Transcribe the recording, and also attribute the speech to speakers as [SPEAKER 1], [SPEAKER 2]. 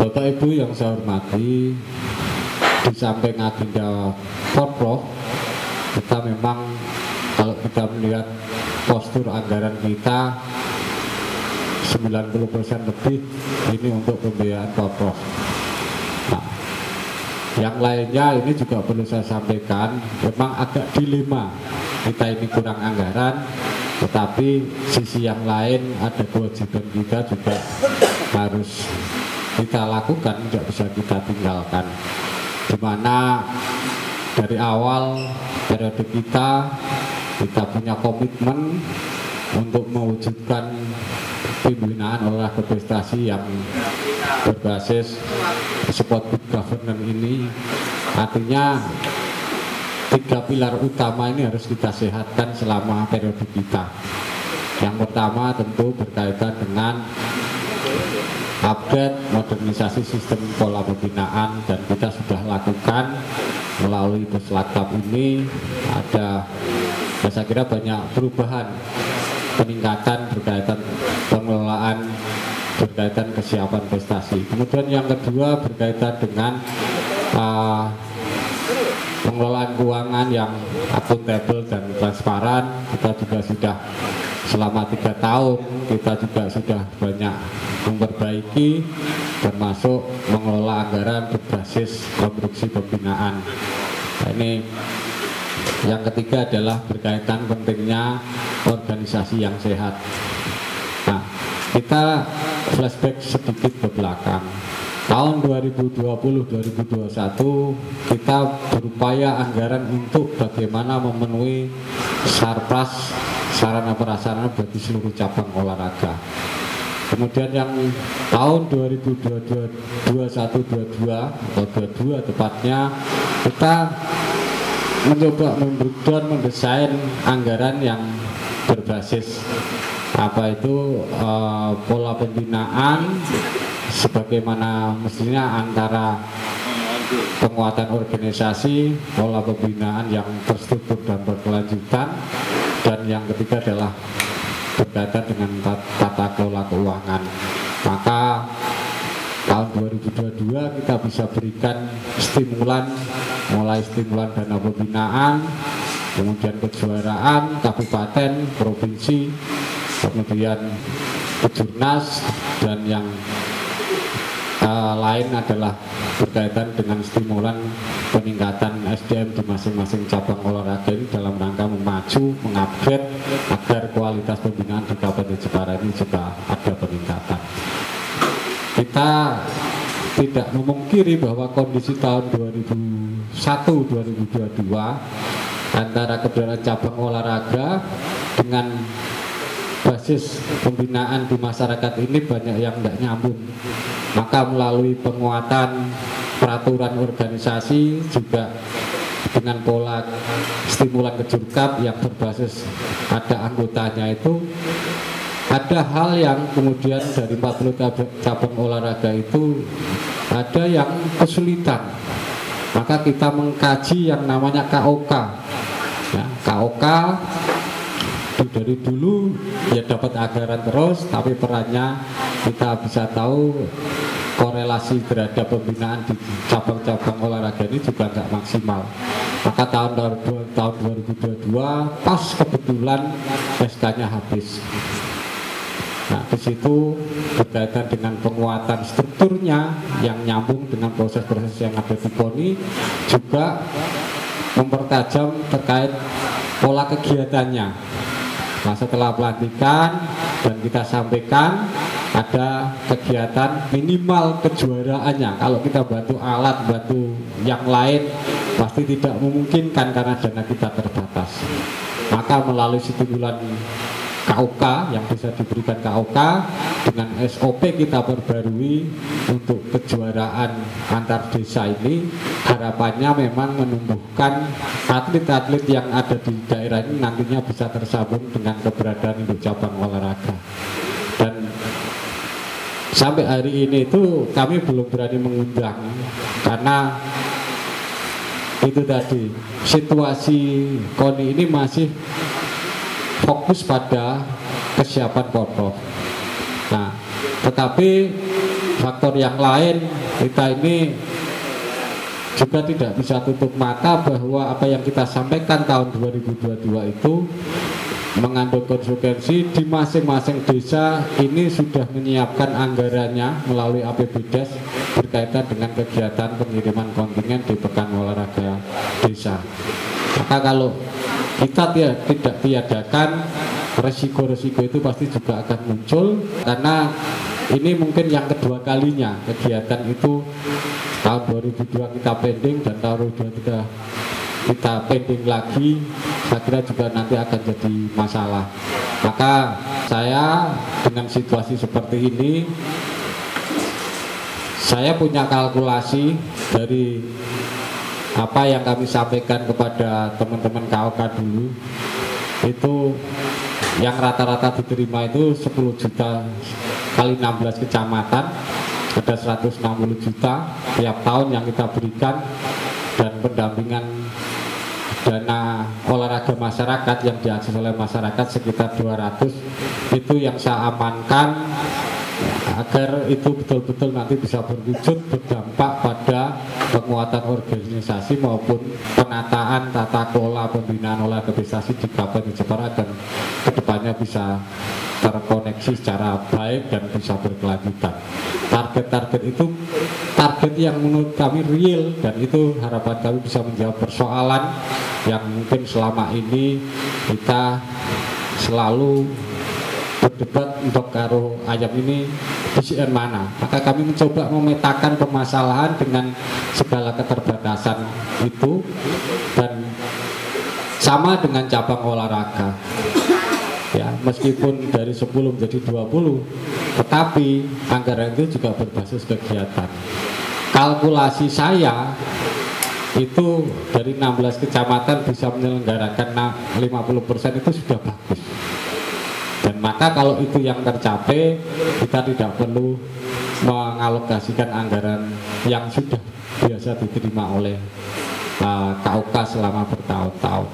[SPEAKER 1] Bapak Ibu yang saya hormati, di samping agenda Porprov, kita memang kalau kita melihat postur anggaran kita 90% lebih ini untuk pembiayaan Porprov. Nah, yang lainnya ini juga perlu saya sampaikan, memang agak dilema, kita ini kurang anggaran, tetapi sisi yang lain ada kewajiban kita juga harus kita lakukan, tidak bisa kita tinggalkan. Dimana dari awal periode kita punya komitmen untuk mewujudkan pembinaan olahraga prestasi yang berbasis sport good governance ini. Artinya 3 pilar utama ini harus kita sehatkan selama periode kita. Yang pertama tentu berkaitan dengan update modernisasi sistem pola pembinaan, dan kita sudah lakukan melalui Puslakap ini. Saya kira banyak perubahan, peningkatan berkaitan pengelolaan, berkaitan kesiapan prestasi. Kemudian yang kedua berkaitan dengan pengelolaan keuangan yang akuntabel dan transparan. Kita juga sudah selama 3 tahun kita juga sudah banyak memperbaiki, termasuk mengelola anggaran berbasis konstruksi pembinaan. Nah, ini yang ketiga adalah berkaitan pentingnya organisasi yang sehat. Nah, kita flashback sedikit ke belakang. Tahun 2020-2021 kita berupaya anggaran untuk bagaimana memenuhi surplus sarana prasarana bagi seluruh cabang olahraga. Kemudian yang tahun 2021-22 atau 22 tepatnya, kita mencoba mendesain anggaran yang berbasis pola pembinaan sebagaimana mestinya, antara penguatan organisasi, pola pembinaan yang terstruktur dan berkelanjutan, dan yang ketiga adalah berkaitan dengan tata kelola keuangan. Maka tahun 2022 kita bisa berikan stimulan, mulai stimulan dana pembinaan, kemudian kejuaraan kabupaten, provinsi, kemudian kejurnas, dan yang lain adalah berkaitan dengan stimulan peningkatan SDM di masing-masing cabang olahraga ini dalam rangka memacu, mengupgrade agar kualitas pembinaan di Kabupaten Jepara ini juga ada peningkatan. Kita tidak memungkiri bahwa kondisi tahun 2001-2022 antara kedua cabang olahraga dengan basis pembinaan di masyarakat ini banyak yang tidak nyambung. Maka melalui penguatan peraturan organisasi, juga dengan pola stimulan kejurkap yang berbasis ada anggotanya, itu ada hal yang kemudian dari 40 cabang olahraga itu ada yang kesulitan. Maka kita mengkaji yang namanya KOK. Ya, KOK dari dulu ya dapat anggaran terus, tapi perannya kita bisa tahu korelasi terhadap pembinaan di cabang-cabang olahraga ini juga nggak maksimal. Maka tahun 2022 pas kebetulan SK-nya habis. Nah, di situ berkaitan dengan penguatan strukturnya yang nyambung dengan proses-proses yang ada di KONI, juga mempertajam terkait pola kegiatannya. Nah, setelah pelantikan dan kita sampaikan ada kegiatan minimal kejuaraannya. Kalau kita bantu alat, bantu yang lain pasti tidak memungkinkan karena dana kita terbatas. Maka melalui stimulan KOK yang bisa diberikan KOK dengan SOP kita perbarui untuk kejuaraan antar desa ini, harapannya memang menumbuhkan atlet-atlet yang ada di daerah ini nantinya bisa tersambung dengan keberadaan induk cabang olahraga. Dan sampai hari ini itu kami belum berani mengundang karena itu tadi situasi KONI ini masih fokus pada kesiapan Porprov. Nah, tetapi faktor yang lain, kita ini juga tidak bisa tutup mata bahwa apa yang kita sampaikan tahun 2022 itu mengandung konsekuensi di masing-masing desa ini sudah menyiapkan anggarannya melalui APBDes berkaitan dengan kegiatan pengiriman kontingen di Pekan Olahraga Desa. Maka kalau kita tidak tiadakan, resiko-resiko itu pasti juga akan muncul, karena ini mungkin yang kedua kalinya kegiatan itu. Tahun 2002 kita pending dan tahun 2023 kita pending lagi, saya kira juga nanti akan jadi masalah. Maka saya dengan situasi seperti ini, saya punya kalkulasi dari apa yang kami sampaikan kepada teman-teman KOK dulu, itu yang rata-rata diterima itu 10 juta kali 16 kecamatan, ada 160 juta tiap tahun yang kita berikan, dan pendampingan dana olahraga masyarakat yang diakses oleh masyarakat sekitar 200, itu yang saya amankan agar itu betul-betul nanti bisa berwujud, berdampak pada penguatan organisasi maupun penataan tata kelola pembinaan olahraga prestasi di Kabupaten Jepara, dan kedepannya bisa terkoneksi secara baik dan bisa berkelanjutan. Target-target itu target yang menurut kami real, dan itu harapan kami bisa menjawab persoalan yang mungkin selama ini kita selalu berdebat untuk karo ayam ini PCN mana. Maka kami mencoba memetakan permasalahan dengan segala keterbatasan itu, dan sama dengan cabang olahraga. Ya, meskipun dari 10 menjadi 20, tetapi anggaran itu juga berbasis kegiatan. Kalkulasi saya itu dari 16 kecamatan bisa menyelenggarakan 50% itu sudah bagus. Dan maka kalau itu yang tercapai, kita tidak perlu mengalokasikan anggaran yang sudah biasa diterima oleh KOK selama bertahun-tahun.